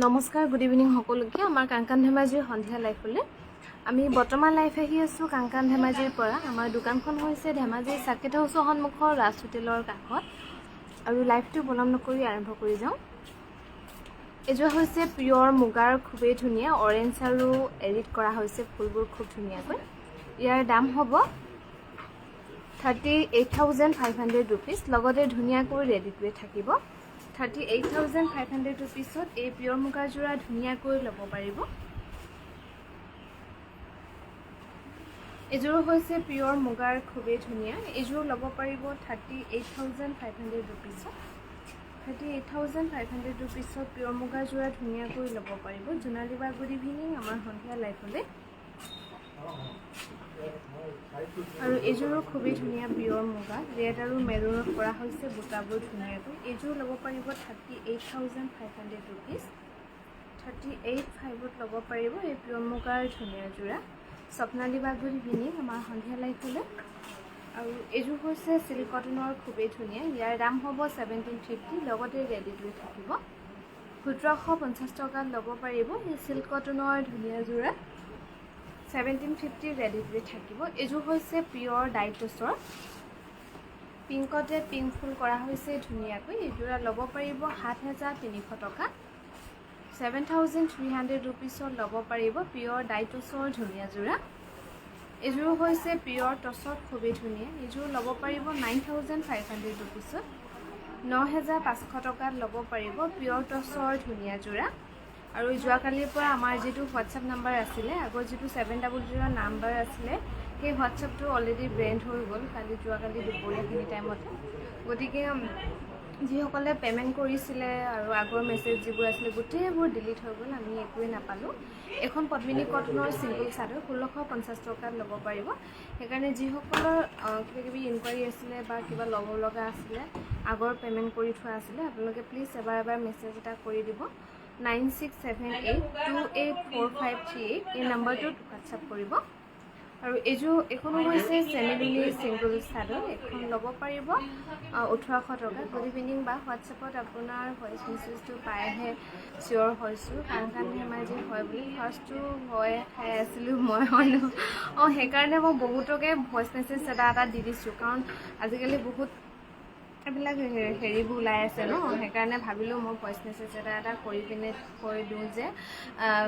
নমস্কাৰ, good evening সকলোকে। আমাৰ কাংকান ধেমাজিৰ সন্ধিয়া লাইফলৈ আমি বৰ্তমান লাইফ আহি আছোঁ কাংকান ধেমাজিৰ পৰা। আমাৰ দোকানখন হৈছে ধেমাজিৰ চাৰ্কিট হাউচৰ সন্মুখৰ ৰাজ হোটেলৰ কাষত। আৰু লাইফটো পলম নকৰি আৰম্ভ কৰি যাওঁ। এযোৰ হৈছে পিয়ৰ মুগাৰ, খুবেই ধুনীয়া অৰেঞ্জ আৰু এডিট কৰা হৈছে ফুলবোৰ খুব ধুনীয়াকৈ। ইয়াৰ দাম হ'ব 38,500 ৰুপিজ। লগতে ধুনীয়াকৈ ৰেডি টু ৱেৰ থাকিব। 38,500 ৰুপিজত এই পিয়ৰ মুগাৰ যোৰা ধুনীয়াকৈ ল'ব পাৰিব। এযোৰ হৈছে পিয়ৰ মুগাৰ, খুবেই ধুনীয়া। এইযোৰ ল'ব পাৰিব 38,500 ৰুপিজত। 38,500 ৰুপিজত পিয়ৰ মুগাৰ যোৰা ধুনীয়াকৈ ল'ব পাৰিব। জোনালী বা গুড ইভিনিং আমাৰ সন্ধিয়া লাইফলৈ। আৰু এইযোৰো খুবেই ধুনীয়া পিয়ৰ মুগা, ৰেড আৰু মেৰুনত কৰা হৈছে বুটাবোৰ ধুনীয়াকৈ। এইযোৰ ল'ব পাৰিব 38,500 ৰুপিজ। 38,500ত ল'ব পাৰিব এই পিয়ৰ মুগাৰ ধুনীয়া যোৰা। স্বপ্নালী বা গুড ইভিনিং আমাৰ সন্ধিয়া লাইফলৈ। আৰু এইযোৰ হৈছে চিল্ক কটনৰ, খুবেই ধুনীয়া। ইয়াৰ দাম হ'ব 1750, লগতে ৰেডি টু ৱেৰ থাকিব। 1750 টকাত ল'ব পাৰিব এই চিল্ক কটনৰ ধুনীয়া যোৰা। 1750 ৰেডি টু ৱেৰ থাকিব। এইযোৰ হৈছে পিয়ৰ ডাইটছৰ, পিংকতে পিংক ফুল কৰা হৈছে ধুনীয়াকৈ। এইযোৰা ল'ব পাৰিব 7,300 টকা। 7,300 ৰুপিজত ল'ব পাৰিব পিয়ৰ ডাইটছৰ ধুনীয়া যোৰা। এইযোৰ হৈছে পিয়ৰ টছত, খুবেই ধুনীয়া। এইযোৰ ল'ব পাৰিব 9,500 ৰুপিজত। 9,500 টকাত ল'ব পাৰিব পিয়ৰ টছৰ ধুনীয়া যোৰা। আৰু যোৱাকালিৰ পৰা আমাৰ যিটো হোৱাটছএপ নাম্বাৰ আছিলে, আগৰ যিটো 700 নাম্বাৰ আছিলে, সেই হোৱাটছএপটো অলৰেডি ব্ৰেণ্ড হৈ গ'ল যোৱাকালি দুপৰীয়াখিনি টাইমতে। গতিকে যিসকলে পে'মেণ্ট কৰিছিলে আৰু আগৰ মেছেজ যিবোৰ আছিলে গোটেইবোৰ ডিলিট হৈ গ'ল, আমি একোৱেই নাপালোঁ। এখন পদ্মিনী কটনৰ চিংগল চাদৰ 1650 টকাত ল'ব পাৰিব। সেইকাৰণে যিসকলৰ কিবাকিবি ইনকুৱাৰী আছিলে বা কিবা ল'ব লগা আছিলে, আগৰ পে'মেণ্ট কৰি থোৱা আছিলে, আপোনালোকে প্লিজ এবাৰ মেছেজ এটা কৰি দিব। 9678284538 এই নাম্বাৰটোত হোৱাটছআপ কৰিব। আৰু এইখনো হৈছে চেমিলুনি চিংগল চাদৰ। এখন ল'ব পাৰিব 1,800 টকা। গুড ইভিনিং বা হোৱাটছএপত আপোনাৰ ভইচ মেছেজটো পাইহে চিয়'ৰ হৈছোঁ কাংকান ধেমাজি হয় বুলি। ফাৰ্ষ্টটো হয় খাই আছিলোঁ মই, হয় ন? সেইকাৰণে মই বহুতকে ভইচ মেছেজ এটা দি দিছোঁ, কাৰণ আজিকালি বহুত এইবিলাক হেৰিবোৰ ওলাই আছে ন। সেইকাৰণে ভাবিলোঁ মই ভইচ মেছেজ এটা কৰি পিনে কৈ দিওঁ যে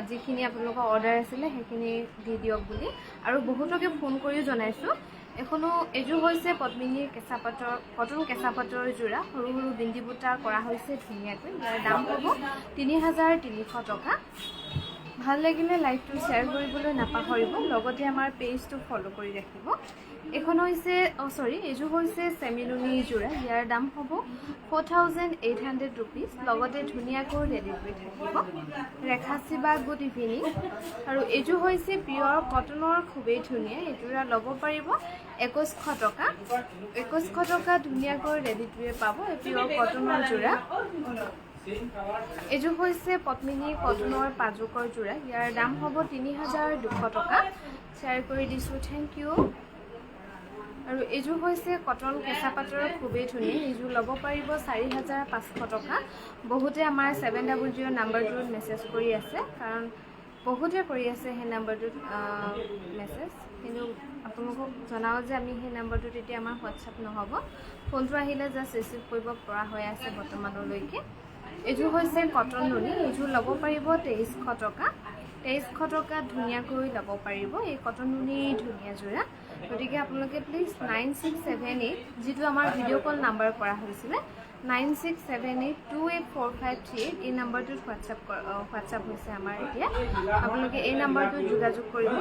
যিখিনি আপোনালোকৰ অৰ্ডাৰ আছিলে সেইখিনি দি দিয়ক বুলি। আৰু বহুতকে ফোন কৰিও জনাইছোঁ। এইযোৰ হৈছে পদ্মিনীৰ কটন কেঁচা পাটৰ যোৰা, সৰু সৰু বিন্দি বুটা কৰা হৈছে ধুনীয়াকৈ। ইয়াৰ দাম হ'ব 3,300 টকা। ভাল লাগিলে লাইভটো শ্বেয়াৰ কৰিবলৈ নাপাহৰিব, লগতে আমাৰ পেজটো ফ'ল' কৰি ৰাখিব। এইযোৰ হৈছে চেমিলুনি যোৰা। ইয়াৰ দাম হ'ব 4,800 ৰুপিজ, লগতে ধুনীয়াকৈ ৰেডি কৰি থাকিব। ৰেখাচি বা গুড ইভিনিং। আৰু এইযোৰ হৈছে পিয়ৰ কটনৰ, খুবেই ধুনীয়া। এইযোৰা ল'ব পাৰিব 2,100 টকা। 2,100 টকা ধুনীয়াকৈ ৰেডি টু ৱেৰ পাব এই পিয়ৰ কটনৰ যোৰা। এইযোৰ হৈছে পদ্মিনী কটনৰ পাজুকৰ যোৰা। ইয়াৰ দাম হ'ব 3,200 টকা। শ্বেয়াৰ কৰি দিছোঁ, থেংক ইউ। আৰু এইযোৰ হৈছে কটন কেঁচা পাটৰ, খুবেই ধুনীয়া। এইযোৰ ল'ব পাৰিব 4,500 টকা। বহুতে আমাৰ 700 নাম্বাৰটোত মেছেজ কৰি আছে, কাৰণ বহুতে কৰি আছে সেই নাম্বাৰটোত মেছেজ। কিন্তু আপোনালোকক জনাওঁ যে আমি সেই নাম্বাৰটোত এতিয়া আমাৰ হোৱাটছআপ নহ'ব, ফোনটো আহিলে জাষ্ট ৰিচিভ কৰিব পৰা হৈ আছে বৰ্তমানলৈকে। এইযোৰ হৈছে কটন নুনি। এইযোৰ ল'ব পাৰিব 2,300 টকা। 2,300 টকাত ধুনীয়াকৈ ল'ব পাৰিব এই কটন নুনিৰ ধুনীয়া যোৰা। গতিকে আপোনালোকে প্লিজ 9678, যিটো আমাৰ ভিডিঅ' কল নাম্বাৰ কৰা হৈছিলে, 9678284538 এই নম্বৰটোত হোৱাটছআপ হৈছে আমাৰ এতিয়া আপোনালোকে এই নম্বৰটোত যোগাযোগ কৰিব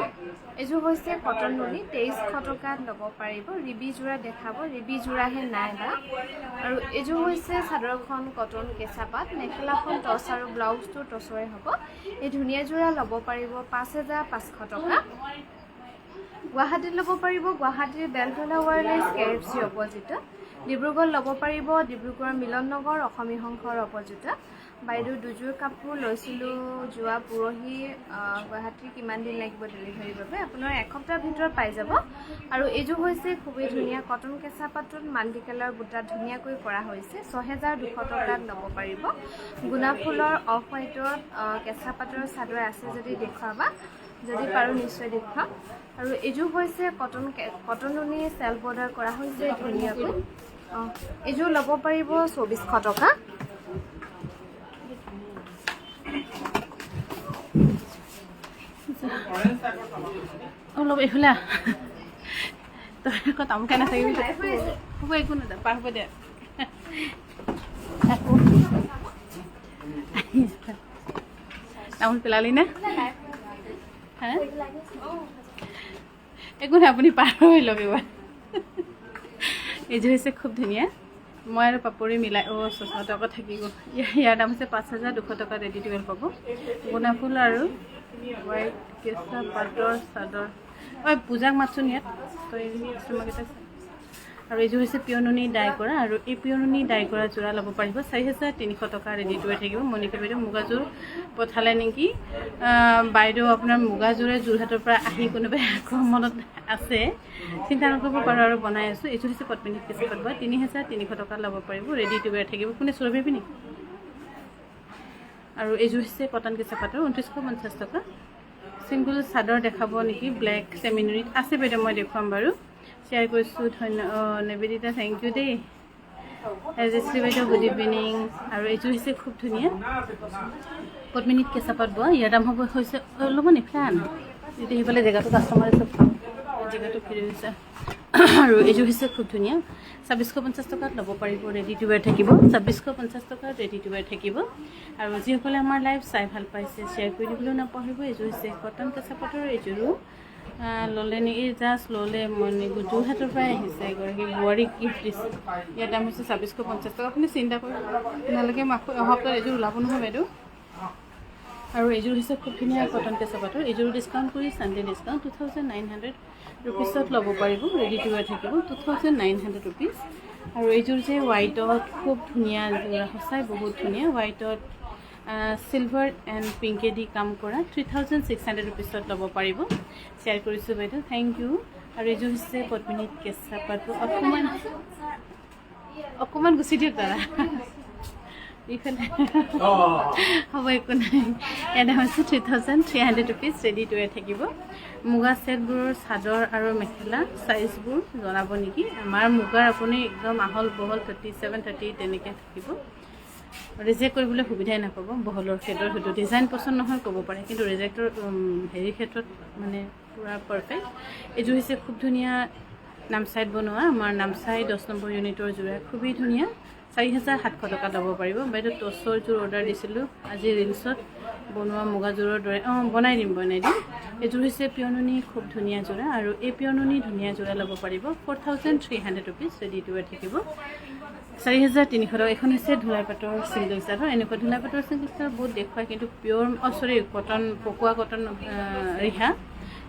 এইযোৰ হৈছে কটন নুনি 2300 টকাত ল'ব পাৰিব ৰিবি যোৰা দেখাব ৰিবি যোৰাহে নাই বা আৰু এইযোৰ হৈছে চাদৰখন কটন কেঁচা পাত মেখেলাখন টচ আৰু ব্লাউজটো টচৰে হ'ব এই ধুনীয়া যোৰা ল'ব পাৰিব 5500 টকা গুৱাহাটীত ল'ব পাৰিব গুৱাহাটীৰ বেলতলা ৱায়াৰলেছ KFC অপজিটত ডিব্ৰুগড় ল'ব পাৰিব ডিব্ৰুগড় মিলন নগৰ অসমী সংঘৰ অপজিটত বাইদেউ দুযোৰ কাপোৰ লৈছিলোঁ যোৱা পৰহি গুৱাহাটীৰ কিমান দিন লাগিব ডেলিভাৰীৰ বাবে আপোনাৰ এসপ্তাহৰ ভিতৰত পাই যাব আৰু এইযোৰ হৈছে খুবেই ধুনীয়া কটন কেঁচা পাতত মাল্টি কালাৰ বুটাত ধুনীয়াকৈ কৰা হৈছে 6200 টকাত ল'ব পাৰিব গুণা ফুলৰ অফ হোৱাইটত কেঁচা পাতৰ চাদৰ আছে যদি দেখুৱাবা যদি পাৰোঁ নিশ্চয় দেখুৱাম আৰু এইযোৰ হৈছে কটন নুনি চেল্ফ বৰ্ডাৰ কৰা হৈছে ধুনীয়াকৈ এইযোৰ ল'ব পাৰিব 2400 টকা অলপ এইফালে তই আকৌ তামোলকে নাথাকিবি হ'ব একো নাযায় পাৰ হ'ব দে তামোল পেলালি নে হা একো নাই আপুনি পাৰ হৈ লওক এইবাৰ এইযোৰ হৈছে খুব ধুনীয়া মই আৰু পাপৰি মিলাই 600 টকা থাকিব ইয়াৰ দাম হৈছে 5200 টকা ৰেডি টু ৱেৰ পাব গুণা ফুল আৰু হোৱাইট কেঁচা পাটৰ চাদৰ পূজাক মাতচোন ইয়াত তই তোমাকেইটা আৰু এইযোৰ হৈছে পিয়ৰ নুনি ডাই কৰা আৰু এই পিয়ৰ নুনি ডাই কৰা যোৰা ল'ব পাৰিব 4300 টকা ৰেডি টু ৱেৰ থাকিব মণিকা বাইদেউ মুগাযোৰ পঠালে নেকি বাইদেউ আপোনাৰ মুগাযোৰে যোৰহাটৰ পৰা আহি কোনোবাই আক্ৰমণত আছে চিন্তা নকৰিব পাৰোঁ আৰু বনাই আছোঁ এইযোৰ হৈছে পদ্মিনী কেঁচা পাত 3300 টকা ল'ব পাৰিব ৰেডি টু ৱেৰ থাকিব কোনে চুৰ ভাবি নেকি আৰু এইযোৰ হৈছে কটন কেঁচা পাতৰ 2950 টকা চিংগুল চাদৰ দেখাব নেকি ব্লেক চেমিনুৰিত আছে বাইদেউ মই দেখুৱাম বাৰু শ্বেয়াৰ কৰিছোঁ নিবেদিতা থেংক ইউ দেই এজশ্ৰী বাইদেউ গুড ইভিনিং আৰু এইযোৰ হৈছে খুব ধুনীয়া পদ্মিনীত কেঁচা পাত বোৱা ইয়াৰ দাম হ'ব হৈছে অলপমান ইফালে যেতিয়া সেইফালে জেগাটো কাষ্টমাৰে চব জেগাটো ফিৰি হৈছে আৰু এইযোৰ হৈছে খুব ধুনীয়া 2650 টকাত ল'ব পাৰিব ৰেডি টু ৱেৰ থাকিব 2650 টকাত ৰেডি টু ৱেৰ থাকিব আৰু যিসকলে আমাৰ লাইভ চাই ভাল পাইছে শ্বেয়াৰ কৰি দিবলৈও নাপাহৰিব এইযোৰ হৈছে কটন কেঁচা পাতৰ এইযোৰো ল'লে নেকি জাষ্ট ল'লে মই যোৰহাটৰ পৰাই আহিছে এগৰাকী বোৱাৰীক গিফ্ট দিছে ইয়াৰ দাম হৈছে 2650 টকা আপুনি চিন্তা কৰিব নালাগে সপ্তাহত এইযোৰ ওলাব নহয় বাইদেউ আৰু এইযোৰ হৈছে খুব ধুনীয়া কটন কেঁচা পাতৰ এইযোৰ ডিছকাউণ্ট কৰি ছানডে ডিছকাউণ্ট 2900 ৰুপিছত ল'ব পাৰিব ৰেডি টু ৱেৰ থাকিব 2900 ৰুপিজ আৰু এইযোৰ যে হোৱাইটত খুব ধুনীয়া যোৰা সঁচাই বহুত ধুনীয়া হোৱাইটত চিলভাৰ এণ্ড পিংকেদি কাম কৰা 3600 ৰুপিছত ল'ব পাৰিব শ্বেয়াৰ কৰিছোঁ বাইদেউ থেংক ইউ আৰু এইযোৰ হৈছে পদ্মিনীত কেঁচা পাতটো অকণমান গুচি দিয়ক দাদা ইফালে হ'ব একো নাই ইয়াৰ দাম হৈছে 3300 ৰুপিজ ৰেডি টু ৱেৰ থাকিব মুগা ছেটবোৰৰ চাদৰ আৰু মেখেলা চাইজবোৰ জনাব নেকি আমাৰ মুগাৰ আপুনি একদম আহল বহল 37 30 তেনেকৈ থাকিব ৰিজেক্ট কৰিবলৈ সুবিধাই নাপাব বহলৰ ক্ষেত্ৰত হয়তো ডিজাইন পচন্দ নহয় ক'ব পাৰে কিন্তু ৰিজেক্টৰ হেৰিৰ ক্ষেত্ৰত মানে পূৰা পাৰফেক্ট এইযোৰ হৈছে খুব ধুনীয়া নামচাইত বনোৱা আমাৰ নামচাই 10 নম্বৰ ইউনিটৰ যোৰা খুবেই ধুনীয়া 4700 টকা ল'ব পাৰিব বাইদেউ টচৰ যোৰ অৰ্ডাৰ দিছিলোঁ আজি ৰিলছত বনোৱা মুগাযোৰৰ দৰে বনাই দিম এইযোৰ হৈছে পিয়ৰ নুনি খুব ধুনীয়া যোৰা আৰু এই পিয়ৰ নুনি ধুনীয়া যোৰা ল'ব পাৰিব 4300 ৰুপিজ ৰেডি টু ৱেৰ থাকিব 4300 টকা এখন হৈছে ধুলাই পাটৰ চিংগল চাদৰ এনেকুৱা ধুলাই পাটৰ চিংগল চাদৰ বহুত দেখুৱায় কিন্তু পিয়ৰ কটন পকোৱা কটন ৰিহা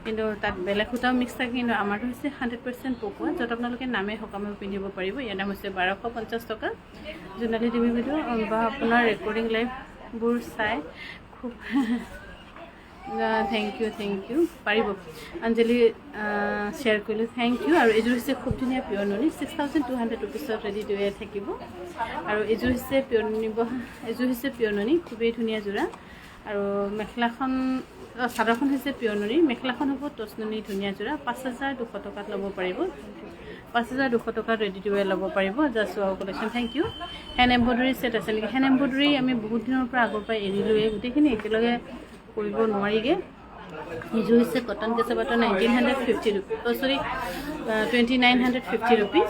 কিন্তু তাত বেলেগ সূতাও মিক্স থাকে কিন্তু আমাৰটো হৈছে 100% পকোৱা য'ত আপোনালোকে নামে সকামেও পিন্ধিব পাৰিব ইয়াৰ দাম হৈছে 1250 টকা জোনালী দেৱী বাইদেউ বা আপোনাৰ ৰেকৰ্ডিং লাইভবোৰ চাই খুব থেংক ইউ পাৰিব অঞ্জলি শ্বেয়াৰ কৰিলোঁ থেংক ইউ আৰু এইযোৰ হৈছে খুব ধুনীয়া পিয়ৰ নুনি 6200 ৰুপিছত ৰেডি টু ৱেৰ থাকিব আৰু এইযোৰ হৈছে পিয়ৰ নুনি খুবেই ধুনীয়া যোৰা আৰু মেখেলাখন চাদৰখন হৈছে পিয়ৰ নুনি মেখেলাখন হ'ব টচ নুনি ধুনীয়া যোৰা 5200 টকাত ল'ব পাৰিব 5200 টকাত ৰেডি টু ৱেৰ ল'ব পাৰিব just wow collection thank you hand embroidery set আছে নেকি হেণ্ড এম্ব্ৰইডাৰী আমি বহুত দিনৰ পৰা আগৰ পৰা এৰিলোৱে গোটেইখিনি একেলগে কৰিব নোৱাৰিগৈ এইযোৰ হৈছে কটন কেঁচা পাটৰ 1950 ৰুপিজ চৰি 2950 ৰুপিজ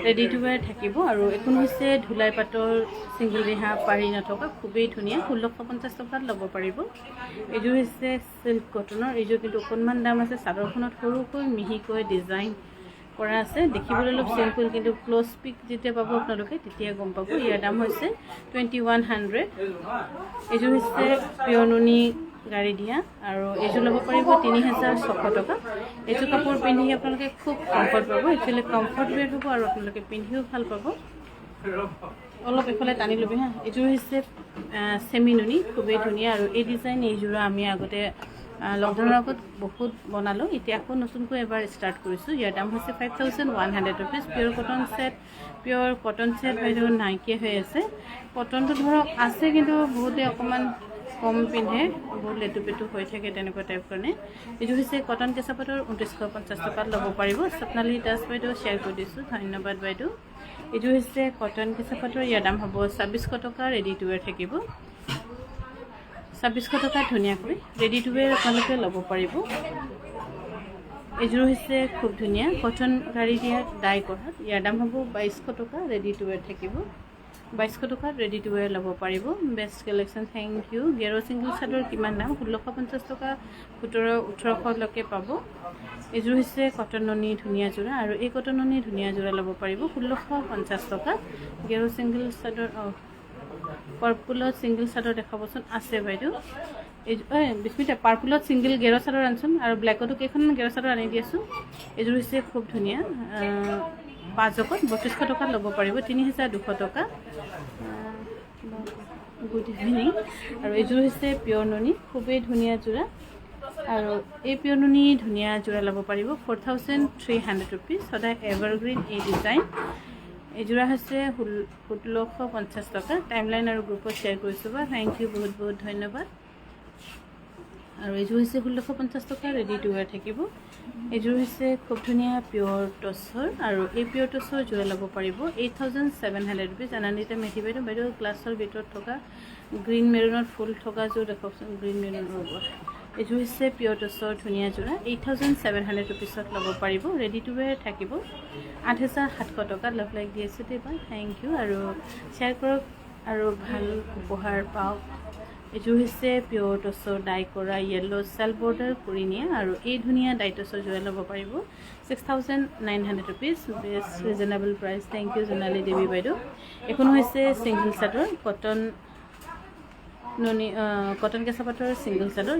ৰেডি টু ৱেৰ থাকিব। আৰু এখন হৈছে ধুলাই পাটৰ ছিংগল ৰিহা পাৰি নথকা খুবেই ধুনীয়া 1650 টকাত ল'ব পাৰিব। এইযোৰ হৈছে চিল্ক কটনৰ, এইযোৰ কিন্তু অকণমান দাম আছে। চাদৰখনত সৰুকৈ মিহিকৈ ডিজাইন কৰা আছে, দেখিবলৈ অলপ চিম্পুল, কিন্তু ক্ল'জ পিক যেতিয়া পাব আপোনালোকে তেতিয়া গম পাব। ইয়াৰ দাম হৈছে 2100। এইযোৰ হৈছে পিয়ৰ নুনি গাড়ী দিয়া, আৰু এইযোৰ ল'ব পাৰিব 3600 টকা। এইযোৰ কাপোৰ পিন্ধি আপোনালোকে খুব কমফৰ্ট পাব, একচুৱেলি কমফৰ্ট ৱেৰ হ'ব আৰু আপোনালোকে পিন্ধিও ভাল পাব। অলপ এইফালে টানি ল'বি হা। এইযোৰ হৈছে চেমি নুনি, খুবেই ধুনীয়া। আৰু এই ডিজাইন এইযোৰ আমি আগতে লকডাউনৰ আগত বহুত বনালোঁ, এতিয়া আকৌ নতুনকৈ এবাৰ ষ্টাৰ্ট কৰিছোঁ। ইয়াৰ দাম হৈছে 5100 ৰুপিজ। পিয়ৰ কটন ছেট বাইদেউ নাইকিয়া হৈ আছে। কটনটো ধৰক আছে, কিন্তু বহুতে অকণমান কম পিন্ধে, বহুত লেটু পেটু হৈ থাকে তেনেকুৱা টাইপ কাৰণে। এইযোৰ হৈছে কটন কেঁচা পাটৰ 2950 টকাত ল'ব পাৰিব। স্বপ্নালী দাস বাইদেউ শ্বেয়াৰ কৰি দিছোঁ, ধন্যবাদ বাইদেউ। এইযোৰ হৈছে কটন কেঁচা পাটৰ, ইয়াৰ দাম হ'ব 2600 টকা। ৰেডি টু ৱেৰ থাকিব 2600 টকাত ধুনীয়াকৈ ৰেডি টু ৱেৰ আপোনালোকে ল'ব পাৰিব। এইযোৰ হৈছে খুব ধুনীয়া কটন গাড়ী দিয়া ডাই কৰাত, ইয়াৰ দাম হ'ব 2200 টকা। ৰেডি টু ৱেৰ থাকিব 2200 টকাত ৰেডি টু ৱেৰ ল'ব পাৰিব। Best collection, thank you. গেৰ ছিংগল চাদৰ কিমান দাম? 1650 টকা, 1700-1800লৈকে পাব। এইযোৰ হৈছে কটন নুনি ধুনীয়া যোৰা, আৰু এই কটন নুনি ধুনীয়া যোৰা ল'ব পাৰিব 1650 টকা। গেৰ ছিংগল চাদৰ পাৰ্পুলত ছিংগল চাদৰ দেখাবচোন। আছে বাইদেউ, এই বিস্মিতা পাৰ্পুলত ছিংগল গেৰ চাদৰ আনচোন, আৰু ব্লেকতো কেইখনমান গেৰ চাদৰ আনি দি আছোঁ। এইযোৰ হৈছে খুব ধুনীয়া 5 জকত 3200 টকাত ল'ব পাৰিব, 3200 টকা। Good evening. আৰু এইযোৰ হৈছে পিয়ৰ নুনি, খুবেই ধুনীয়া যোৰা, আৰু এই পিয়ৰ নুনি ধুনীয়া যোৰা ল'ব পাৰিব 4300 ৰুপিজ। সদায় এভাৰগ্ৰীণ এই ডিজাইন। এইযোৰা হৈছে 1650 টকা। টাইমলাইন আৰু গ্ৰুপত শ্বেয়াৰ কৰিছোঁ বা থেংক ইউ, বহুত বহুত ধন্যবাদ। আৰু এইযোৰ হৈছে 1650 টকা। ৰেডি টু ৱেৰ থাকিব। এইযোৰ হৈছে খুব ধুনীয়া পিয়ৰ টচৰ, আৰু এই পিয়ৰ টচৰ যোৰা ল'ব পাৰিব 8700 ৰুপিজ। আনন্দিতা মেধি বাইদেউ গ্লাছৰ ভিতৰত থকা গ্ৰীণ মেৰুনত ফুল থকা যোৰ দেখকচোন, গ্ৰীণ মেৰুনৰ ওপৰত। এইযোৰ হৈছে পিয়ৰ টচৰ ধুনীয়া যোৰা 8700 ৰুপিছত ল'ব পাৰিব। ৰেডি টু ৱেৰ থাকিব 8700 টকাত। লাভ লাইক দি আছোঁ দেই বা থেংক ইউ, আৰু শ্বেয়াৰ কৰক আৰু ভাল উপহাৰ পাওক। এইযোৰ হৈছে পিয়ৰ টচৰ ডাই কৰা য়েল্ল' চেল্ফ বৰ্ডাৰ কৰি নিয়া, আৰু এই ধুনীয়া ডাই টচৰ যোৰা ল'ব পাৰিব 6900 rupees. Best reasonable price, thank you Jonali Devi বাইদেউ। এখন হৈছে ছিংগল চাদৰ কটন নুনি কটন কেঁচা পাটৰ ছিংগল চাদৰ,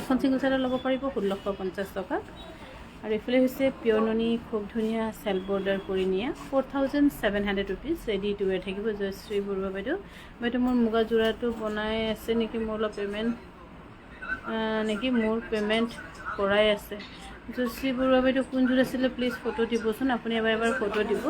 এখন ছিংগল চাদৰ ল'ব পাৰিব 1650 টকা। আৰু এইফালে হৈছে পিয়ৰ নুনি খুব ধুনীয়া চেল্ফ বৰ্ডাৰ কৰি নিয়া 4700 ৰুপিজ। ৰেডি টু ৱেৰ থাকিব। জয়শ্ৰী বৰুৱা বাইদেউ মোৰ মুগা যোৰাটো বনাই আছে নেকি? মোৰ অলপ পে'মেণ্ট মোৰ পে'মেণ্ট কৰাই আছে। জয়শ্ৰী বৰুৱা বাইদেউ কোনযোৰ আছিলে প্লিজ ফটো দিবচোন। আপুনি এবাৰ ফটো দিব,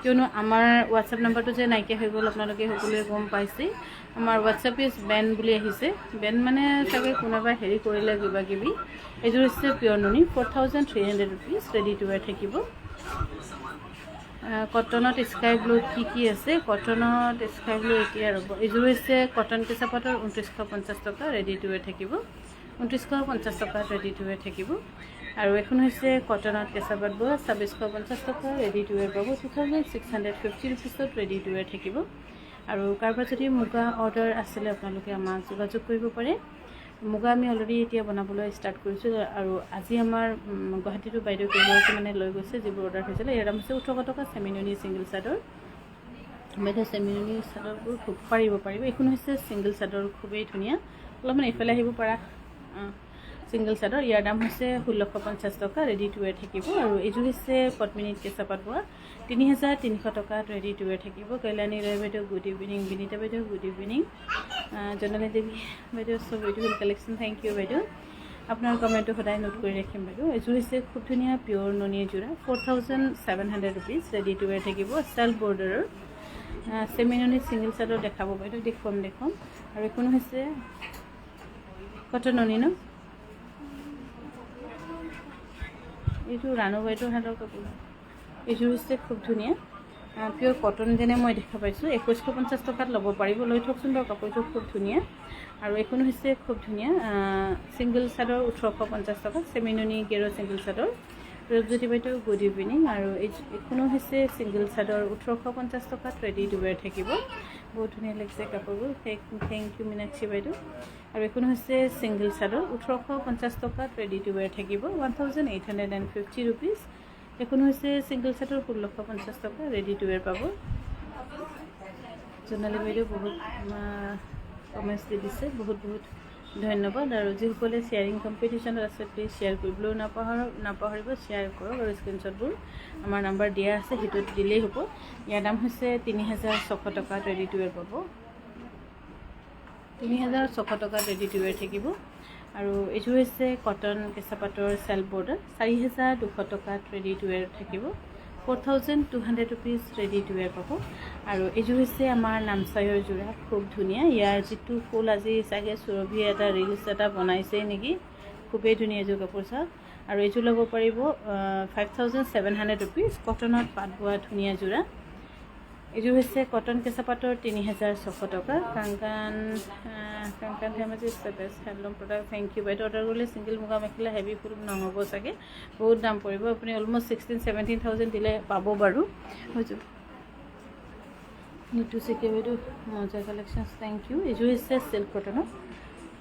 কিয়নো আমাৰ হোৱাটছএপ নাম্বাৰটো যে নাইকিয়া হৈ গ'ল আপোনালোকে সকলোৱে গম পাইছেই। আমাৰ হোৱাটছএপ পেজ বেন বুলি আহিছে, বেন মানে চাগে কোনোবাই হেৰি কৰিলে কিবা কিবি। এইযোৰ হৈছে পিয়ৰ নুনি 4300 ৰুপিজ। ৰেডি টু ৱেৰ থাকিব। কটনত স্কাই ব্লু কি আছে? কটনত স্কাই ব্লু এতিয়া ৰ'ব। এইযোৰ হৈছে কটন কেঁচা পাটৰ 2950 টকা। ৰেডি টু ৱেৰ থাকিব 2950 টকাত ৰেডি টু ৱেৰ থাকিব। আৰু এখন হৈছে কটনত কেঁচা পাট বোৱা 2650 টকা। ৰেডি টু ৱেৰ পাব 2650 ৰুপিজত ৰেডি টু ৱেৰ থাকিব। আৰু কাৰোবাৰ যদি মুগা অৰ্ডাৰ আছিলে আপোনালোকে আমাক যোগাযোগ কৰিব পাৰে। মুগা আমি অলৰেডি এতিয়া বনাবলৈ ষ্টাৰ্ট কৰিছোঁ, আৰু আজি আমাৰ গুৱাহাটীতো বাইদেউ কেইগৰাকী মানে লৈ গৈছে যিবোৰ অৰ্ডাৰ হৈছিলে। ইয়াৰ দাম হৈছে 1800 টকা। চেমিনুনি ছিংগল চাদৰ বাইদেউ, চেমিনুনি চাদৰবোৰ খুব পাৰিব। এইখন হৈছে ছিংগল চাদৰ, খুবেই ধুনীয়া। অলপমান এইফালে আহিব পাৰা ছিংগল চাদৰ। ইয়াৰ দাম হৈছে 1650 টকা। ৰেডি টু ৱেৰ থাকিব। আৰু এইযোৰ হৈছে পদ্মিনীত কেঁচা পাট বোৱা 3300 টকাত ৰেডি টু ৱেৰ থাকিব। কল্যাণী ৰয় বাইদেউ গুড ইভিনিং। বিনীতা বাইদেউ গুড ইভিনিং। জোনালী দেৱী বাইদেউ চ' বিউটিফুল কালেকশ্যন, থেংক ইউ বাইদেউ। আপোনাৰ কমেণ্টটো সদায় নোট কৰি ৰাখিম বাইদেউ। এইযোৰ হৈছে খুব ধুনীয়া পিয়ৰ নুনি যোৰা 4700 ৰুপিজ। ৰেডি টু ৱেৰ থাকিব। চেল্ফ বৰ্ডাৰৰ চেমিনুনি ছিংগল চাদৰ দেখাব বাইদেউ, দেখুৱাম। আৰু এখন হৈছে কটন নুনি ন, এইটো ৰাণু বাইদেউৰ হাতৰ কাপোৰ। এইযোৰ হৈছে খুব ধুনীয়া পিয়'ৰ কটন যেনে মই দেখা পাইছোঁ 2150 টকাত ল'ব পাৰিব। লৈ থকচোন বাৰু, কাপোৰযোৰ খুব ধুনীয়া আৰু এইখনো হৈছে খুব ধুনীয়া ছিংগল চাদৰ 1850 টকা, চেমিনুনি গেৰ ছিংগল চাদৰ। ৰূপজ্যোতি বাইদেউ গুড ইভিনিং। আৰু এইখনো হৈছে ছিংগল চাদৰ 1850 টকাত ৰেডি টু ৱেৰ থাকিব। বহুত ধুনীয়া লাগিছে কাপোৰবোৰ, থেংক ইউ মীনাক্ষী বাইদেউ। আৰু এইখনো হৈছে ছিংগল চাদৰ 1850 টকাত ৰেডি টু ৱেৰ থাকিব, 1850 ৰুপিজ। এইখনো হৈছে ছিংগল চাদৰ 1650 টকা ৰেডি টু ৱেৰ পাব। জোনালী বাইদেউ বহুত কমেণ্টছ দি দিছে, বহুত ধন্যবাদ। আৰু যিসকলে শ্বেয়াৰিং কম্পিটিশ্যনত আছে প্লিজ শ্বেয়াৰ কৰিবলৈও নাপাহৰিব, শ্বেয়াৰ কৰক। আৰু স্ক্ৰীনশ্বটবোৰ আমাৰ নাম্বাৰ দিয়া আছে, সেইটোত দিলেই হ'ব। ইয়াৰ দাম হৈছে 3600 টকাত ৰেডি টু ৱেৰ পাব, 3600 টকাত ৰেডি টু ৱেৰ থাকিব। আৰু এইযোৰ হৈছে কটন কেঁচা পাটৰ চেল্ফ বৰ্ডাৰ, 4200 টকাত ৰেডি টু ৱেৰ থাকিব, 4200 ৰুপিজ ৰেডি টু ৱেৰ পাব। আৰু এইযোৰ হৈছে আমাৰ নামচাইৰ যোৰা, খুব ধুনীয়া। ইয়াৰ যিটো ফুল আজি চাগে সুৰভি এটা ৰিলছ এটা বনাইছেই নেকি, খুবেই ধুনীয়া এযোৰ কাপোৰ চাওক। আৰু এইযোৰ ল'ব পাৰিব 5700 ৰুপিজ, কটনত পাত বোৱা ধুনীয়া যোৰা। এইযোৰ হৈছে কটন কেঁচা পাটৰ 3600 টকা। কাংকান Dhemaji best handloom product, thank you বাইদেউ। অৰ্ডাৰ কৰিলে ছিংগল মুগা মেখেলা হেভি ফুল নহ'ব চাগে, বহুত দাম পৰিব। আপুনি অলমষ্ট 16-17,000 দিলে পাব বাৰু। নিতু চিকে বাইদেউ মজা কালেকশ্যনছ, থেংক ইউ। এইযোৰ হৈছে চিল্ক কটনৰ,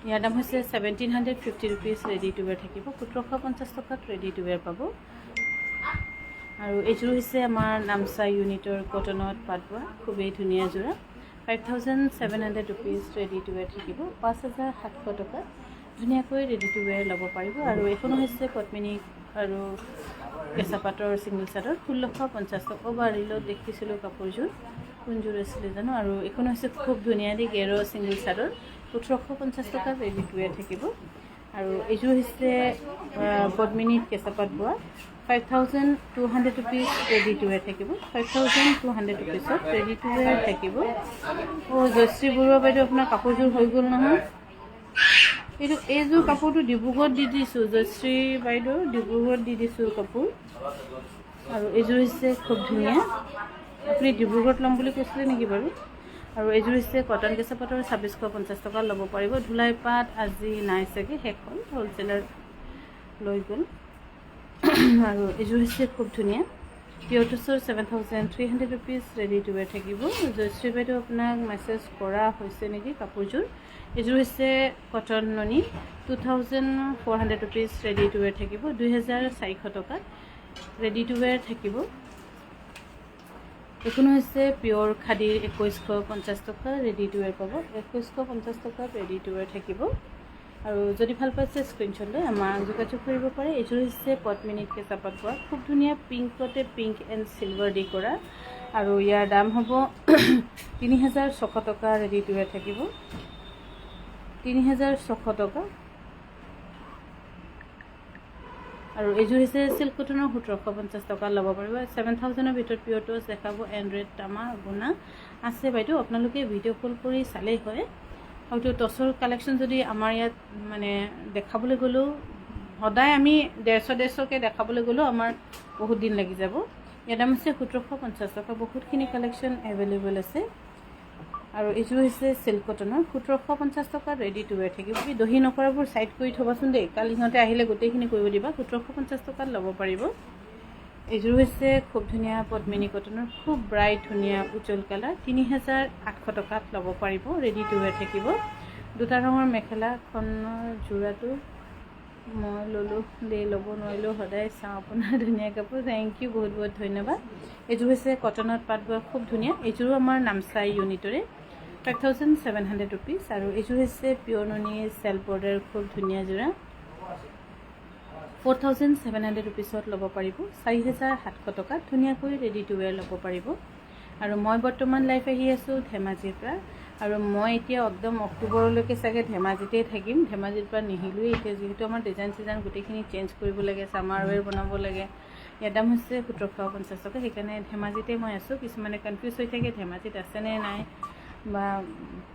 ইয়াৰ দাম হৈছে 1750 ৰুপিজ ৰেডি টু ৱেৰ থাকিব, 1750 টকাত ৰেডি টু ৱেৰ পাব। আৰু এইযোৰ হৈছে আমাৰ নামচাই ইউনিটৰ কটনত পাত বোৱা খুবেই ধুনীয়া যোৰা, 5700 ৰুপিজ ৰেডি টু ৱেৰ থাকিব, 5700 টকাত ধুনীয়াকৈ ৰেডি টু ৱেৰ ল'ব পাৰিব। আৰু এইখনো হৈছে পদ্মিনী আৰু কেঁচা পাটৰ ছিংগল চাদৰ 1650 টকা। বা ৰিলত দেখিছিলোঁ কাপোৰযোৰ, কোনযোৰ আছিলে জানো। আৰু এইখন হৈছে খুব ধুনীয়া দি গেৰ ছিংগল চাদৰ 1850 টকাত ৰেডি টু ৱেৰ থাকিব। আৰু এইযোৰ হৈছে পদ্মিনীত কেঁচা পাত বোৱা 5200 ৰুপিজ ৰেডি টু ৱেৰ থাকিব, 5200 ৰুপিজত ৰেডি টু ৱেৰ থাকিব। জয়শ্ৰী বৰুৱা বাইদেউ আপোনাৰ কাপোৰযোৰ হৈ গ'ল নহয়। এইযোৰ কাপোৰটো ডিব্ৰুগড়ত দি দিছোঁ, জয়শ্ৰী বাইদেউ ডিব্ৰুগড়ত দি দিছোঁ কাপোৰ। আৰু এইযোৰ হৈছে খুব ধুনীয়া, আপুনি ডিব্ৰুগড়ত ল'ম বুলি কৈছিলে নেকি বাৰু। আৰু এইযোৰ হৈছে কটন কেঁচা পাটৰ 2650 টকা ল'ব পাৰিব। ধুলাই পাত আজি নাই চাগে, শেষ হ'ল, হ'লচেলাৰ লৈ গ'ল। আৰু এইযোৰ হৈছে খুব ধুনীয়া পিয়'ৰ টচৰ 7300 ৰুপিজ ৰেডি টু ৱেৰ থাকিব। জয়শ্ৰী বাইদেউ আপোনাক মেছেজ কৰা হৈছে নেকি কাপোৰযোৰ। এইযোৰ হৈছে কটন নুনি 2400 ৰুপিজ ৰেডি টু ৱেৰ থাকিব, 2400 টকাত ৰেডি টু ৱেৰ থাকিব। এইখনো হৈছে পিয়'ৰ খাদীৰ 2150 টকা ৰেডি টু ৱেৰ পাব, 2150 টকাত ৰেডি টু ৱেৰ থাকিব। আৰু যদি ভাল পাইছে স্ক্ৰীনশ্বট লৈ আমাক যোগাযোগ কৰিব পাৰে। এইযোৰ হৈছে পদ্মিনীত কেঁচা পাত বোৱা, খুব ধুনীয়া পিংকতে পিংক এণ্ড চিলভাৰ দি কৰা। আৰু ইয়াৰ দাম হ'ব 3600 টকা ৰেডি টু ৱেৰ থাকিব, 3600 টকা। আৰু এইযোৰ হৈছে চিল্ক কটনৰ 1750 টকা ল'ব পাৰিব। 7000ৰ ভিতৰত পিয়'ৰ টচ দেখাব, এণ্ড্ৰইড তামা গুণা আছে বাইদেউ, আপোনালোকে ভিডিঅ' কল কৰি চালেই হয়। হয়তো টচৰ কালেকশ্যন যদি আমাৰ ইয়াত মানে দেখাবলৈ গ'লেও সদায় আমি 150-150কৈ দেখাবলৈ গ'লেও আমাৰ বহুত দিন লাগি যাব। ইয়াৰ দাম হৈছে 1750 টকা, বহুতখিনি কালেকশ্যন এভেইলেবল আছে। আৰু এইযোৰ হৈছে চিল্ক কটনৰ 1750 টকা ৰেডি টু ৱেৰ থাকিব। দহি নকৰাবোৰ ছাইড কৰি থ'বাচোন দেই, কালি সিহঁতে আহিলে গোটেইখিনি কৰিব দিবা। 1750 টকাত ল'ব পাৰিব। এইযোৰ হৈছে খুব ধুনীয়া পদ্মিনী কটনৰ, খুব ব্ৰাইট ধুনীয়া উজ্জ্বল কালাৰ, 3800 টকাত ল'ব পাৰিব, ৰেডি টু ৱেৰ থাকিব। দুটা ৰঙৰ মেখেলাখনৰ যোৰাটো মই ল'লোঁ দেই, ল'ব নোৱাৰিলোঁ, সদায় চাওঁ আপোনাৰ ধুনীয়া কাপোৰ, থেংক ইউ, বহুত বহুত ধন্যবাদ। এইযোৰ হৈছে কটনত পাত বোৱা খুব ধুনীয়া, এইযোৰো আমাৰ নামচাই ইউনিটৰে 5700 ৰুপিজ। আৰু এইযোৰ হৈছে পিয়'ৰ নুনি চেল্ফ বৰ্ডাৰ খুব ধুনীয়া যোৰা, 4700 ৰুপিজত ল'ব পাৰিব, 4700 টকাত ধুনীয়াকৈ ৰেডি টু ৱেৰ ল'ব পাৰিব। আৰু মই বৰ্তমান লাইভ আহি আছোঁ ধেমাজিৰ পৰা। আৰু মই এতিয়া একদম অক্টোবৰলৈকে চাগে ধেমাজিতেই থাকিম, ধেমাজিৰ পৰা নিহিলোৱেই এতিয়া, যিহেতু আমাৰ ডিজাইন চিজাইন গোটেইখিনি চেঞ্জ কৰিব লাগে, ছামাৰ ৱেৰ বনাব লাগে। ইয়াৰ দাম হৈছে 1750 টকা, সেইকাৰণে ধেমাজিতে মই আছোঁ। কিছুমানে কনফিউজ হৈ থাকে ধেমাজিত আছেনে নাই, বা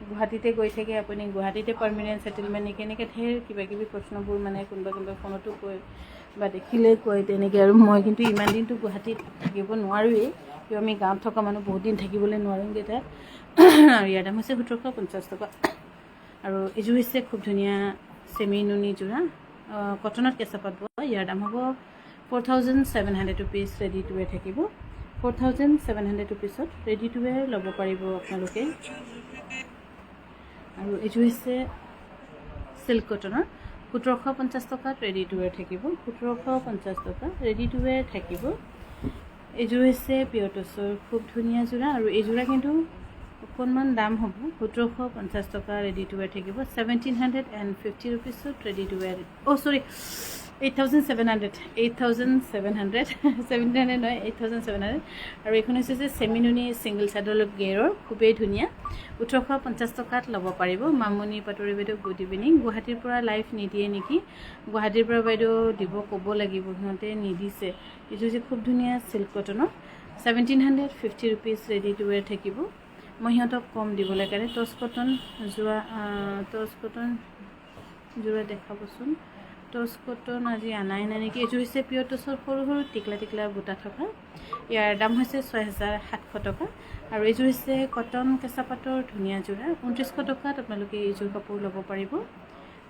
গুৱাহাটীতে গৈ থাকে আপুনি, গুৱাহাটীতে পাৰ্মানেণ্ট ছেটেলমেণ্ট নেকি, এনেকৈ ঢেৰ কিবাকিবি প্ৰশ্নবোৰ মানে কোনোবা ফোনতো কয় বা দেখিলে কয় তেনেকৈ। আৰু মই কিন্তু ইমান দিনটো গুৱাহাটীত থাকিব নোৱাৰোৱেই, কিয় আমি গাঁৱত থকা মানুহ বহুত দিন থাকিবলৈ নোৱাৰোঁগৈ তাত। আৰু ইয়াৰ দাম হৈছে 1750 টকা। আৰু এইযোৰ হৈছে খুব ধুনীয়া চেমি নুনি যোৰা, কটনত কেঁচা পাত বোৱা। ইয়াৰ দাম হ'ব 4700 ৰুপিজ। ৰেডি টু ৱেৰ থাকিব 4700 ৰুপিজত ৰেডি টু ৱেৰ ল'ব পাৰিব আপোনালোকে। আৰু এইযোৰ হৈছে চিল্ক কটনৰ 1750 টকাত ৰেডি টু ৱেৰ থাকিব। 1750 টকা ৰেডি টু ৱেৰ থাকিব। এইযোৰ হৈছে পিয়ৰ টচৰ খুব ধুনীয়া যোৰা, আৰু এই যোৰা কিন্তু অকণমান দাম হ'ব। 1750 টকা ৰেডি টু ৱেৰ থাকিব। 1750 ৰুপিজত ৰেডি টু ৱেৰ, 8700 1700 নহয় 8700। আৰু এইখন হৈছে যে চেমিনুনি ছিংগল চাদৰ গেৰৰ, খুবেই ধুনীয়া। 1850 টকাত ল'ব পাৰিব। মামনি পাটৰি বাইদেউ গুড ইভিনিং। গুৱাহাটীৰ পৰা লাইভ নিদিয়ে নেকি? গুৱাহাটীৰ পৰা বাইদেউ দিব ক'ব লাগিব, সিহঁতে নিদিছে। এইযোৰ যে খুব ধুনীয়া চিল্ক কটনৰ 1750 ৰুপিজ ৰেডি টু ৱেৰ থাকিব। মই সিহঁতক কম দিবলৈ কাৰণে টচ কটন যোৰা দেখাবচোন। টচ কটন আজি আনাই নাই নেকি? এইযোৰ হৈছে পিয়ৰ টচৰ সৰু সৰু টিকলা টিকলা বুটা থকা। ইয়াৰ দাম হৈছে 6700 টকা। আৰু এইযোৰ হৈছে কটন কেঁচা পাটৰ ধুনীয়া যোৰা। 2900 টকাত আপোনালোকে এইযোৰ কাপোৰ ল'ব পাৰিব।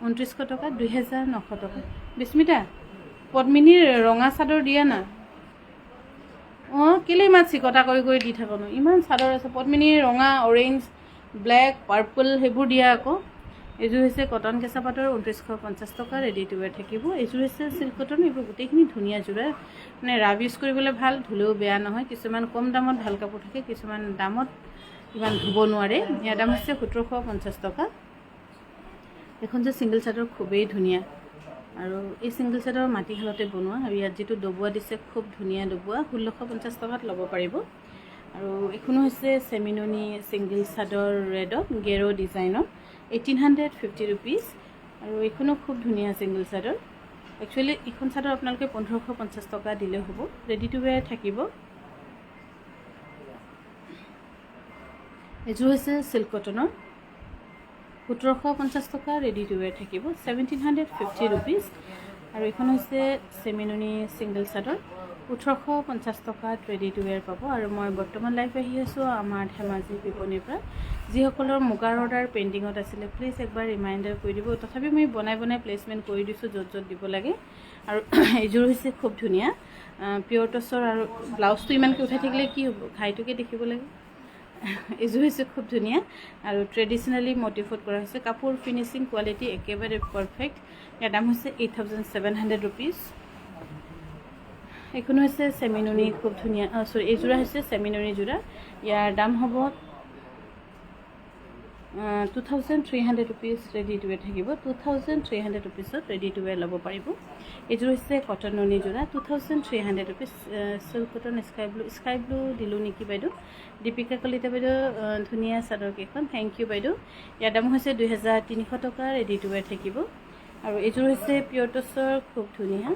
2900 টকাত 2900 টকা। বিস্মিতা পদ্মিনীৰ ৰঙা চাদৰ দিয়া না। কেলে ইমান চিকটা কৰি কৰি দি থাকোঁ? ইমান চাদৰ আছে। পদ্মিনীৰ ৰঙা, অৰেঞ্জ, ব্লেক, পাৰ্পল সেইবোৰ দিয়া আকৌ। এইযোৰ হৈছে কটন কেঁচা পাটৰ 2950 টকা ৰেডি টু ৱেৰ থাকিব। এইযোৰ হৈছে চিল্ক কটন। এইবোৰ গোটেইখিনি ধুনীয়া যোৰা, মানে ৰাফ ইউজ কৰিবলৈ ভাল, ধুলেও বেয়া নহয়। কিছুমান কম দামত ভাল কাপোৰ থাকে, কিছুমান দামত ইমান ধুব নোৱাৰে। ইয়াৰ দাম হৈছে 1750 টকা। এখন যে ছিংগল চাদৰ খুবেই ধুনীয়া, আৰু এই ছিংগল চাদৰ মাটিশালতে বনোৱা, আৰু ইয়াত যিটো ডবোৱা দিছে খুব ধুনীয়া ডবোৱা। 1650 টকাত ল'ব পাৰিব। আৰু এইখনো হৈছে চেমিনুনি ছিংগল চাদৰ ৰেডত গেৰো ডিজাইনৰ 1850 ৰুপিজ। আৰু এইখনো খুব ধুনীয়া ছিংগল চাদৰ। একচুৱেলি এইখন চাদৰ আপোনালোকে 1550 টকা দিলেও হ'ব। ৰেডি টু ৱেৰ থাকিব। এইযোৰ হৈছে চিল্ক কটনৰ 1750 টকা ৰেডি টু ৱেৰ থাকিব। 1750 ৰুপিজ। আৰু এইখন হৈছে চেমিনুনি ছিংগল চাদৰ 1850 টকাত ৰেডি টু ৱেৰ পাব। আৰু মই বৰ্তমান লাইভ আহি আছোঁ আমাৰ ধেমাজি বিপণীৰ পৰা। যিসকলৰ মুগাৰ অৰ্ডাৰ পেইণ্টিঙত আছিলে প্লিজ একবাৰ ৰিমাইণ্ডাৰ কৰি দিব। তথাপি মই বনাই প্লেচমেণ্ট কৰি দিছোঁ য'ত য'ত দিব লাগে। আৰু এইযোৰ হৈছে খুব ধুনীয়া পিয়ৰ টচৰ, আৰু ব্লাউজটো ইমানকৈ উঠাই থাকিলে কি হ'ব, ঘাইটোকে দেখিব লাগে। এইযোৰ হৈছে খুব ধুনীয়া, আৰু ট্ৰেডিশ্যনেলি মটিফত কৰা হৈছে। কাপোৰ ফিনিচিং কোৱালিটি একেবাৰে পাৰফেক্ট। ইয়াৰ দাম হৈছে 8700 ৰুপিজ। এইখন হৈছে চেমিনুনি খুব ধুনীয়া, এইযোৰা হৈছে চেমিনুনি যোৰা। ইয়াৰ দাম হ'ব 2300 ৰুপিজ ৰেডি টু ৱেৰ থাকিব। 2300 ৰুপিজত ৰেডি টু ৱেৰ ল'ব পাৰিব। এইযোৰ হৈছে কটন নুনি যোৰা 2300 rupees. Silk cotton sky blue দিলোঁ নেকি বাইদেউ? দীপিকা কলিতা বাইদেউ ধুনীয়া চাদৰকেইখন, থেংক ইউ বাইদেউ। ইয়াৰ দাম হৈছে 2300 টকা ৰেডি টু ৱেৰ থাকিব। আৰু এইযোৰ হৈছে পিয়ৰ টচৰ খুব ধুনীয়া,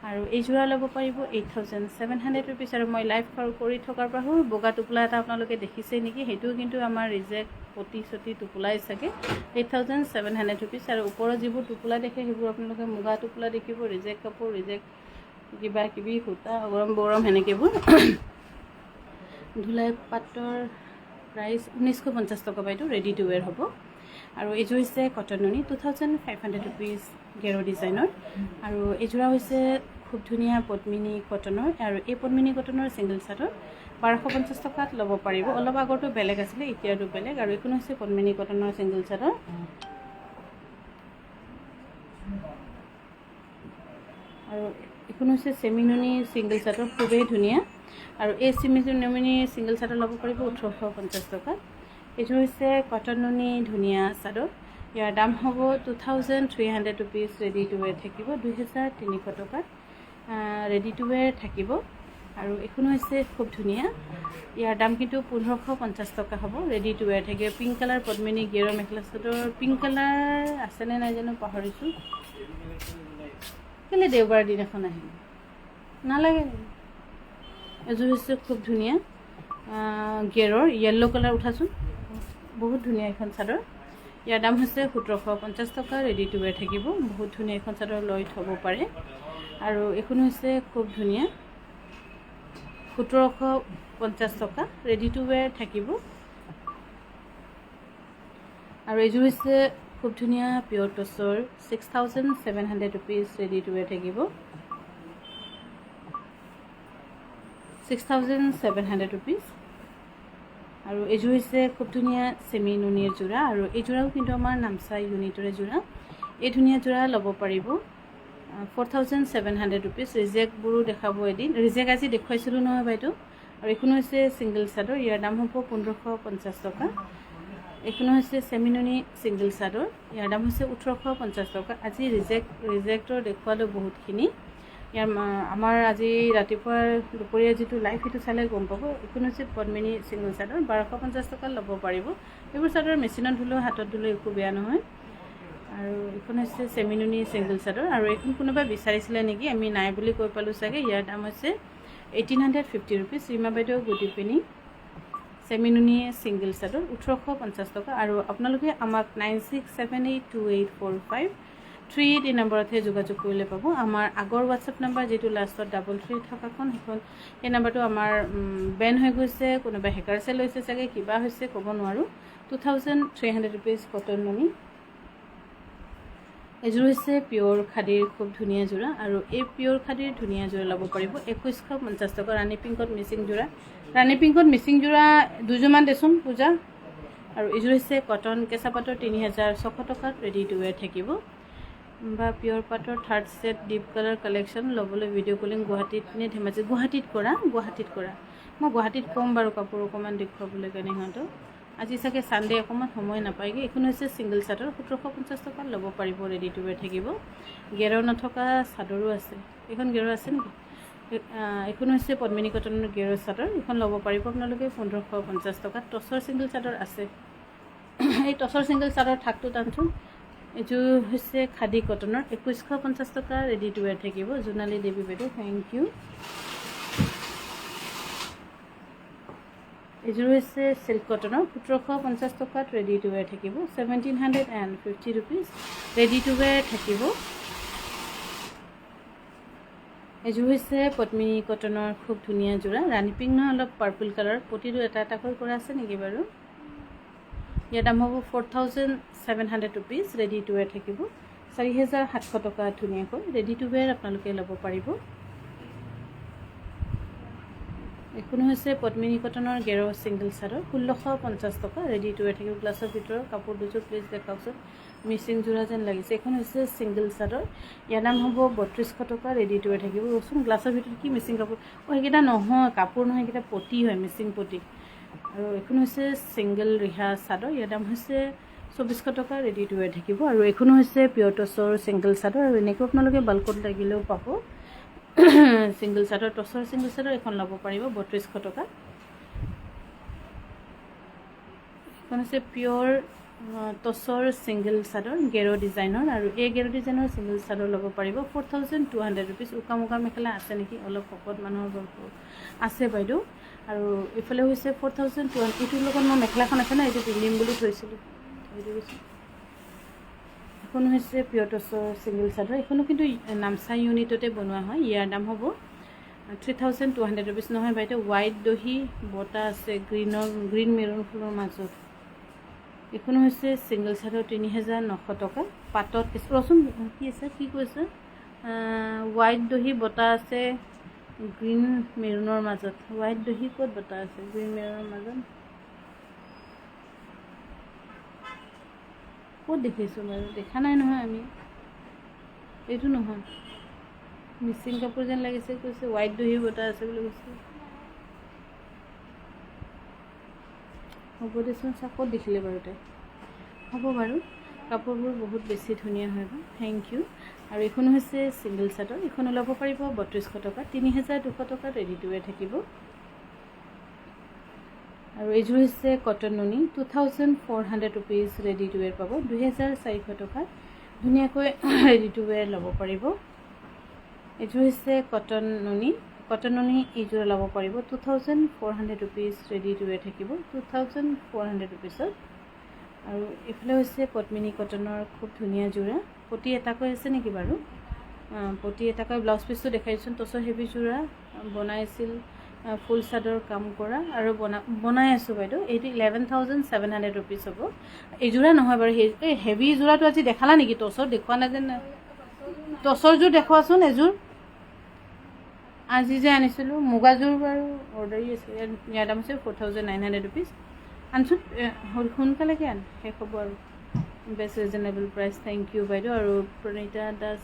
আৰু এইযোৰা ল'ব পাৰিব 8700 ৰুপিজ। আৰু মই লাইভ কৰি থকাৰ পৰা বগা টোপোলা এটা আপোনালোকে দেখিছে নেকি? সেইটোও কিন্তু আমাৰ ৰিজেক্ট পতি চতি টোপোলাই চাগে। 8700 ৰুপিজ। আৰু ওপৰত যিবোৰ টোপোলা দেখে সেইবোৰ আপোনালোকে মুগা টোপোলা দেখিব, ৰিজেক্ট কাপোৰ, ৰিজেক্ট কিবা কিবি সূতা গৰম বৰম সেনেকৈবোৰ। ধুলাই পাটৰ প্ৰাইচ 1950 টকা বাইদেউ, ৰেডি টু ৱেৰ হ'ব। আৰু এইযোৰ হৈছে কটন নুনি 2500 ৰুপিজ গেৰো ডিজাইনৰ। আৰু এইযোৰা হৈছে খুব ধুনীয়া পদ্মিনী কটনৰ, আৰু এই পদ্মিনী কটনৰ ছিংগল চাদৰ 1250 টকাত ল'ব পাৰিব। অলপ আগৰটো বেলেগ আছিলে, এতিয়াৰটো বেলেগ। আৰু এইখন হৈছে পদ্মিনী কটনৰ ছিংগল চাদৰ। আৰু এইখন হৈছে চেমিনুনি ছিংগল চাদৰ, খুবেই ধুনীয়া। আৰু এই চেমিনুনি ছিংগল চাদৰ ল'ব পাৰিব 1850 টকাত। এইযোৰ হৈছে কটন নুনি ধুনীয়া চাদৰ। ইয়াৰ দাম হ'ব 2300 ৰুপিজ ৰেডি টু ৱেৰ থাকিব। 2300 টকাত ৰেডি টু ৱেৰ থাকিব। আৰু এইখন হৈছে খুব ধুনীয়া, ইয়াৰ দাম কিন্তু 1550 টকা হ'ব। ৰেডি টু ৱেৰ থাকিব। পিংক কালাৰ পদ্মিনী গেৰৰ মেখেলা চাদৰ, পিংক কালাৰ আছেনে নাই জানো পাহৰিছোঁ। কেলৈ দেওবাৰ দিন এখন আহিব নালাগে। এযোৰ হৈছে খুব ধুনীয়া গেৰৰ য়েল্ল' কালাৰ, উঠাচোন, বহুত ধুনীয়া এখন চাদৰ। ইয়াৰ দাম হৈছে 1750 টকা ৰেডি টু ৱেৰ থাকিব। বহুত ধুনীয়া এখন চাদৰ লৈ থ'ব পাৰে। আৰু এইখন হৈছে খুব ধুনীয়া 1750 টকা ৰেডি টু ৱেৰ থাকিব। আৰু এইযোৰ হৈছে খুব ধুনীয়া পিয়ৰ টচৰ 6700 ৰুপিজ ৰেডি টু ৱেৰ থাকিব। 6700 ৰুপিজ। আৰু এইযোৰ হৈছে খুব ধুনীয়া চেমি নুনিৰ যোৰা, আৰু এই যোৰাও কিন্তু আমাৰ নামচাই ইউনিটৰে যোৰা। এই ধুনীয়া যোৰা ল'ব পাৰিব 4700 ৰুপিজ। ৰিজেক্টবোৰো দেখাব এদিন, ৰিজেক্ট আজি দেখুৱাইছিলোঁ নহয় বাইদেউ। আৰু এইখন হৈছে ছিংগল চাদৰ, ইয়াৰ দাম হ'ব 1550 টকা। এইখন হৈছে চেমি নুনি ছিংগল চাদৰ, ইয়াৰ দাম হৈছে 1850 টকা। আজি ৰিজেক্টৰ দেখুৱালোঁ বহুতখিনি। ইয়াৰ আমাৰ আজি ৰাতিপুৱাৰ দুপৰীয়া যিটো লাইভ সেইটো চালে গম পাব। এইখন হৈছে পদ্মিনী ছিংগল চাদৰ, 1250 টকা ল'ব পাৰিব। এইবোৰ চাদৰ মেচিনত ধুলেও হাতত ধুলেও একো বেয়া নহয়। আৰু এইখন হৈছে চেমি নুনি ছিংগল চাদৰ, আৰু এইখন কোনোবাই বিচাৰিছিলে নেকি, আমি নাই বুলি কৈ পালোঁ চাগে। ইয়াৰ দাম হৈছে 1850 ৰুপিজ। ৰীমা বাইদেউ গুড ইভিনিং। চেমি নুনি ছিংগল চাদৰ 1850 টকা। আৰু আপোনালোকে আমাক 9678284538 এই নম্বৰতহে যোগাযোগ কৰিলে পাব। আমাৰ আগৰ হোৱাটছএপ নাম্বাৰ যিটো লাষ্টত 33 থকাখন সেইখন, সেই নাম্বাৰটো আমাৰ বেন হৈ গৈছে, কোনোবাই হেকাৰছে লৈছে চাগে, কিবা হৈছে ক'ব নোৱাৰোঁ। 2300 ৰুপিজ কটন নুনি। এইযোৰ হৈছে পিয়ৰ খাদীৰ খুব ধুনীয়া যোৰা, আৰু এই পিয়ৰ খাদীৰ ধুনীয়া যোৰা ল'ব পাৰিব 2150 টকা। ৰাণী পিংকত মিচিং যোৰা, ৰাণী পিংকত মিচিং যোৰা দুযোৰমান দেচোন পূজা। আৰু এইযোৰ হৈছে কটন কেঁচা পাটৰ 3600 টকাত ৰেডি টু ৱেৰ থাকিব। বা পিয়ৰ পাটৰ third set deep colour collection ল'বলৈ ভিডিঅ' কলিং গুৱাহাটীত নে ধেমাজি? গুৱাহাটীত কৰা। মই গুৱাহাটীত ক'ম বাৰু কাপোৰ অকণমান দেখুৱাবলৈ কাৰণে সিহঁতক। আজি চাগে ছানডে অকণমান সময় নাপায়গৈ। এইখন হৈছে ছিংগল চাদৰ 1750 টকাত ল'ব পাৰিব, ৰেডি টু ৱেৰ থাকিব। গেৰৰ নথকা চাদৰো আছে। এইখন গেৰৰ আছে নেকি? এইখন হৈছে পদ্মিনী কটনৰ গেৰৰ চাদৰ, এইখন ল'ব পাৰিব আপোনালোকে 1550 টকাত। টচৰ ছিংগল চাদৰ আছে। এই টচৰ ছিংগল চাদৰ থাকটো টানচোন। এইযোৰ হৈছে খাদী কটনৰ 2150 টকা ৰেডি টু ৱেৰ থাকিব। জোনালী দেৱী বাইদেউ থেংক ইউ। এইযোৰ হৈছে চিল্ক কটনৰ 1750 টকাত ৰেডি টু ৱেৰ থাকিব। 1750 ৰুপিজ ৰেডি টু ৱেৰ থাকিব। এইযোৰ হৈছে পদ্মিনী কটনৰ খুব ধুনীয়া যোৰা, ৰাণী পিংক নহয়, অলপ পাৰ্পল কালাৰ, প্ৰতিটো এটা এটাকৈ কৰা আছে নেকি বাৰু? ইয়াৰ দাম হ'ব 4700 ৰুপিজ ৰেডি টু ৱেৰ থাকিব। 4700 টকা ধুনীয়াকৈ ৰেডি টু ৱেৰ আপোনালোকে ল'ব পাৰিব। এইখন হৈছে পদ্মিনী কটনৰ গেৰৰ ছিংগল চাদৰ 1650 টকা ৰেডি টু ৱেৰ থাকিব। গ্লাছৰ ভিতৰৰ কাপোৰ দুযোৰ প্লিজ দেখাওকচোন, মিচিং যোৰা যেন লাগিছে। এইখন হৈছে ছিংগল চাদৰ, ইয়াৰ দাম হ'ব 3200 টকা ৰেডি টু ৱেৰ থাকিব। ৰচোন গ্লাছৰ ভিতৰত কি মিচিং কাপোৰ? সেইকেইটা নহয় কাপোৰ নহয়, সেইকেইটা পটি হয়, মিচিং পটি। আৰু এইখন হৈছে ছিংগল ৰিহা চাদৰ, ইয়াৰ দাম হৈছে 2400 টকা ৰেডি টু ৱেৰ থাকিব। আৰু এইখন হৈছে পিয়ৰ টচৰ ছিংগল চাদৰ, আৰু এনেকৈ আপোনালোকে বাল্কত লাগিলেও পাব। ছিংগল চাদৰ, টচৰ ছিংগল চাদৰ এখন ল'ব পাৰিব 3200 টকা। এখন হৈছে পিয়ৰ টচৰ ছিংগল চাদৰ গেৰো ডিজাইনৰ, আৰু এই গেৰো ডিজাইনৰ ছিংগল চাদৰ ল'ব পাৰিব 4200 ৰুপিজ। উকা মুগা মেখেলা আছে নেকি? অলপ শকত মানুহৰ আছে বাইদেউ। আৰু এইফালে হৈছে 4200। এইটোৰ লগত মই মেখেলাখন আছে ন, এইটো পিন্ধিম বুলি থৈছিলোঁ। এখন হৈছে পিয়ৰ টচৰ ছিংগল চাদৰ, এইখনো কিন্তু নামচাই ইউনিটতে বনোৱা হয়। ইয়াৰ দাম হ'ব 3200 ৰুপিজ। নহয় বাইদেউ, হোৱাইট দহি বটা আছে গ্ৰীণ মেৰুন ফুলৰ মাজত। এইখন হৈছে ছিংগল চাদৰ 3900 টকা পাতত। ৰচোন কি আছে, কি কৈছে? হোৱাইট দহি বটা আছে গ্ৰীণ মেৰুনৰ মাজত। হোৱাইট দহি ক'ত বটা আছে গ্ৰীণ মেৰুনৰ মাজত? ক'ত দেখিছোঁ বাৰু? দেখা নাই নহয় আমি। এইটো নহয়, মিচিং কাপোৰ যেন লাগিছে। কৈছে হোৱাইট দহি বটা আছে বুলি কৈছে। হ'ব দেচোন, চা ক'ত দেখিলে বাৰু তাই? হ'ব বাৰু, কাপোৰবোৰ বহুত বেছি ধুনীয়া হয় বাৰু, থেংক ইউ। আৰু এইখন হৈছে ছিংগল চাদৰ, এইখন ওলাব পাৰিব 3200 টকা। 3200 টকাত ৰেডি টু ৱেৰ থাকিব। আৰু এইযোৰ হৈছে কটন নুনি 2400 ৰুপিজ ৰেডি টু ৱেৰ পাব। 2400 টকাত ধুনীয়াকৈ ৰেডি টু ৱেৰ ল'ব পাৰিব। এইযোৰ হৈছে কটন নুনি এইযোৰ ল'ব পাৰিব 2400 ৰুপিজ ৰেডি টু ৱেৰ থাকিব। 2400 ৰুপিজত। আৰু এইফালে হৈছে পদ্মিনী কটনৰ খুব ধুনীয়া যোৰা, পটি এটাকৈ আছে নেকি বাৰু? পটি এটাকৈ ব্লাউজ পিচটো দেখাইছোন। টচৰ হেভি যোৰা বনাইছিল ফুল চাদৰ কাম কৰা আৰু বনাই আছোঁ বাইদেউ। এইটো 11,700 ৰুপিজ হ'ব। এইযোৰা নহয় বাৰু, এই হেভি যোৰাটো আজি দেখালা নেকি? টচৰ দেখুওৱা নাই যেন। টচৰযোৰ দেখুৱাচোন এযোৰ। আজি যে আনিছিলোঁ মুগাযোৰ বাৰু অৰ্ডাৰী আছে। ইয়াৰ দাম হৈছে 4,900 ৰুপিজ। আনচোন সোনকালেকে আন, শেষ হ'ব আৰু। Best reasonable price. Thank you বাইদেউ। আৰু প্ৰণীতা দাস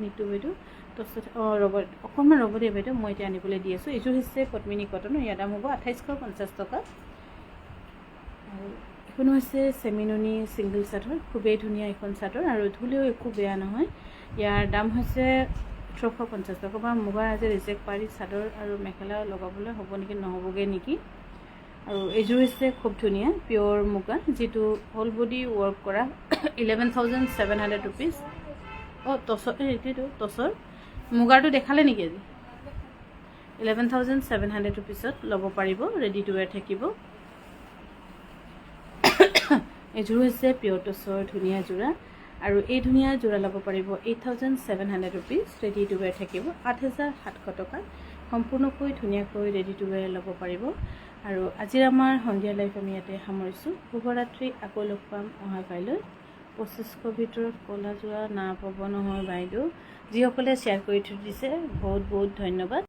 নিতু বাইদেউ তাৰপিছত ৰ'ব অকণমান ৰ'ব দেই বাইদেউ, মই এতিয়া আনিবলৈ দি আছোঁ। এইযোৰ হৈছে পদ্মিনী কটনৰ, ইয়াৰ দাম হ'ব 2850 টকা। আৰু এইখন হৈছে চেমিননি ছিংগল চাদৰ, খুবেই ধুনীয়া এইখন চাদৰ আৰু ধুলেও একো বেয়া নহয়। ইয়াৰ দাম হৈছে 1850 টকা। বা মুগাৰ আজি ৰিজেক্ট পাৰি চাদৰ আৰু মেখেলা লগাবলৈ হ'ব নেকি, নহ'বগৈ নেকি। আৰু এইযোৰ হৈছে খুব ধুনীয়া পিয়'ৰ মুগা, যিটো হ'ল বডি ৱৰ্ক কৰা, 11,700 ৰুপিজ। টচৰ এইটোতো টচৰ মুগাৰটো দেখালে নেকি আজি? 11,700 ৰুপিজত ল'ব পাৰিব, ৰেডি টু ৱেৰ থাকিব। এইযোৰ হৈছে পিয়'ৰ টচৰ ধুনীয়া যোৰা, আৰু এই ধুনীয়া যোৰা ল'ব পাৰিব 8,700 ৰুপিজ, ৰেডি টু ৱেৰ থাকিব। 8,700 টকা সম্পূৰ্ণকৈ ধুনীয়াকৈ ৰেডি টু ৱেৰ ল'ব পাৰিব। আৰু আজিৰ আমাৰ সন্ধিয়া লাইফ আমি ইয়াতে সামৰিছোঁ। শুভৰাত্ৰি। আকৌ লগ পাম অহা কাইলৈ। 2500 ভিতৰত ক'লা যোৰা না পাব নহয় বাইদেউ। যিসকলে শ্বেয়াৰ কৰি থৈ দিছে বহুত বহুত ধন্যবাদ।